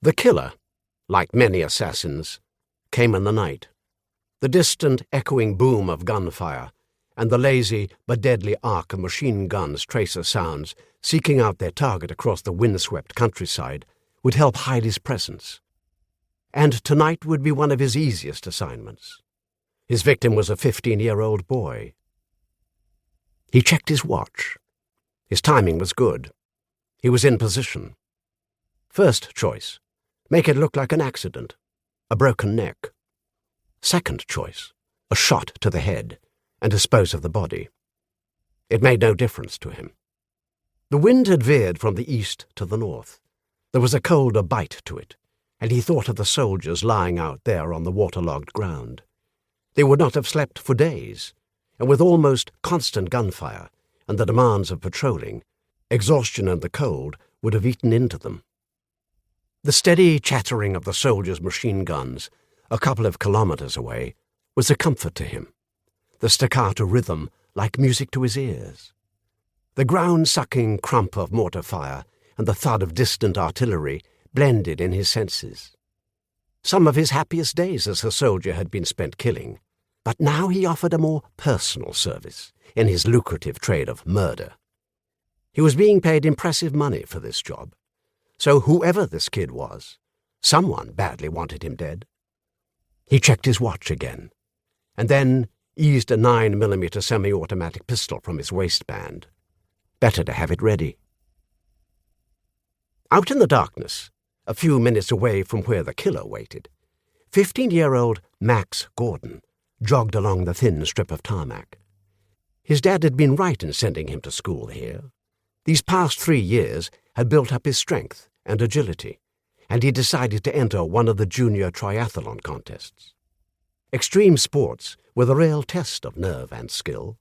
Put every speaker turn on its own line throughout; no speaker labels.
The killer, like many assassins, came in the night. The distant, echoing boom of gunfire and the lazy but deadly arc of machine guns' tracer sounds seeking out their target across the windswept countryside would help hide his presence. And tonight would be one of his easiest assignments. His victim was a 15-year-old boy. He checked his watch. His timing was good. He was in position. First choice, make it look like an accident, a broken neck. Second choice, a shot to the head, and dispose of the body. It made no difference to him. The wind had veered from the east to the north. There was a colder bite to it, and he thought of the soldiers lying out there on the waterlogged ground. They would not have slept for days, and with almost constant gunfire and the demands of patrolling, exhaustion and the cold would have eaten into them. The steady chattering of the soldiers' machine guns, a couple of kilometers away, was a comfort to him, the staccato rhythm like music to his ears. The ground-sucking crump of mortar fire and the thud of distant artillery blended in his senses. Some of his happiest days as a soldier had been spent killing, but now he offered a more personal service in his lucrative trade of murder. He was being paid impressive money for this job, so whoever this kid was, someone badly wanted him dead. He checked his watch again, and then eased a 9mm semi-automatic pistol from his waistband. Better to have it ready. Out in the darkness, a few minutes away from where the killer waited, 15-year-old Max Gordon jogged along the thin strip of tarmac. His dad had been right in sending him to school here. These past 3 years had built up his strength and agility, and he decided to enter one of the junior triathlon contests. Extreme sports were the real test of nerve and skill.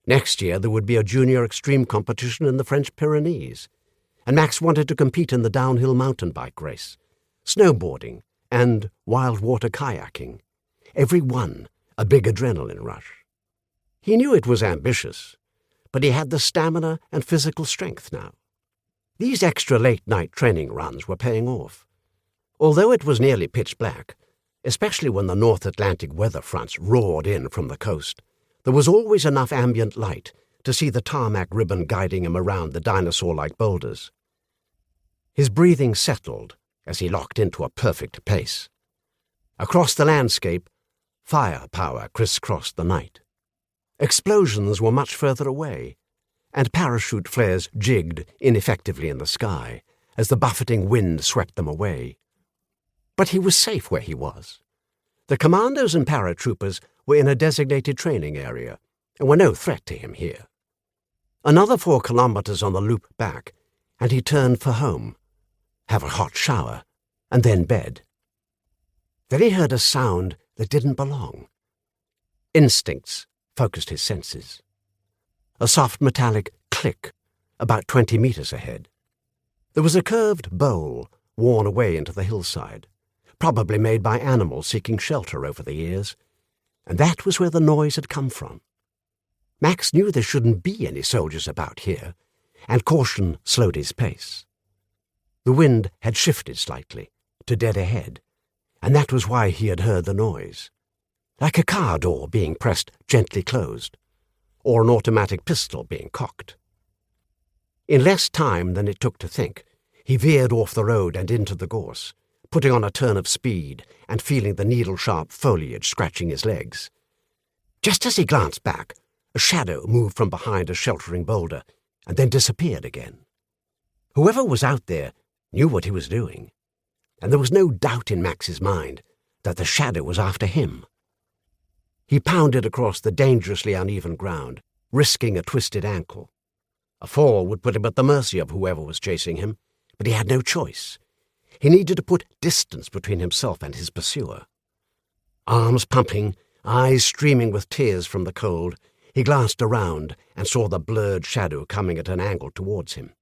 Next year there would be a junior extreme competition in the French Pyrenees, and Max wanted to compete in the downhill mountain bike race, snowboarding, and wild water kayaking, every one a big adrenaline rush. He knew it was ambitious, but he had the stamina and physical strength now. These extra late-night training runs were paying off. Although it was nearly pitch black, especially when the North Atlantic weather fronts roared in from the coast, there was always enough ambient light to see the tarmac ribbon guiding him around the dinosaur-like boulders. His breathing settled as he locked into a perfect pace. Across the landscape, firepower crisscrossed the night. Explosions were much further away, and parachute flares jigged ineffectively in the sky as the buffeting wind swept them away. But he was safe where he was. The commandos and paratroopers were in a designated training area and were no threat to him here. Another 4 kilometers on the loop back, and he turned for home, have a hot shower, and then bed. Then he heard a sound that didn't belong. Instincts focused his senses. A soft metallic click about 20 meters ahead. There was a curved bowl worn away into the hillside, probably made by animals seeking shelter over the years, and that was where the noise had come from. Max knew there shouldn't be any soldiers about here, and caution slowed his pace. The wind had shifted slightly, to dead ahead, and that was why he had heard the noise, like a car door being pressed gently closed, or an automatic pistol being cocked. In less time than it took to think, he veered off the road and into the gorse, putting on a turn of speed and feeling the needle-sharp foliage scratching his legs. Just as he glanced back, a shadow moved from behind a sheltering boulder and then disappeared again. Whoever was out there knew what he was doing, and there was no doubt in Max's mind that the shadow was after him. He pounded across the dangerously uneven ground, risking a twisted ankle. A fall would put him at the mercy of whoever was chasing him, but he had no choice. He needed to put distance between himself and his pursuer. Arms pumping, eyes streaming with tears from the cold, he glanced around and saw the blurred shadow coming at an angle towards him.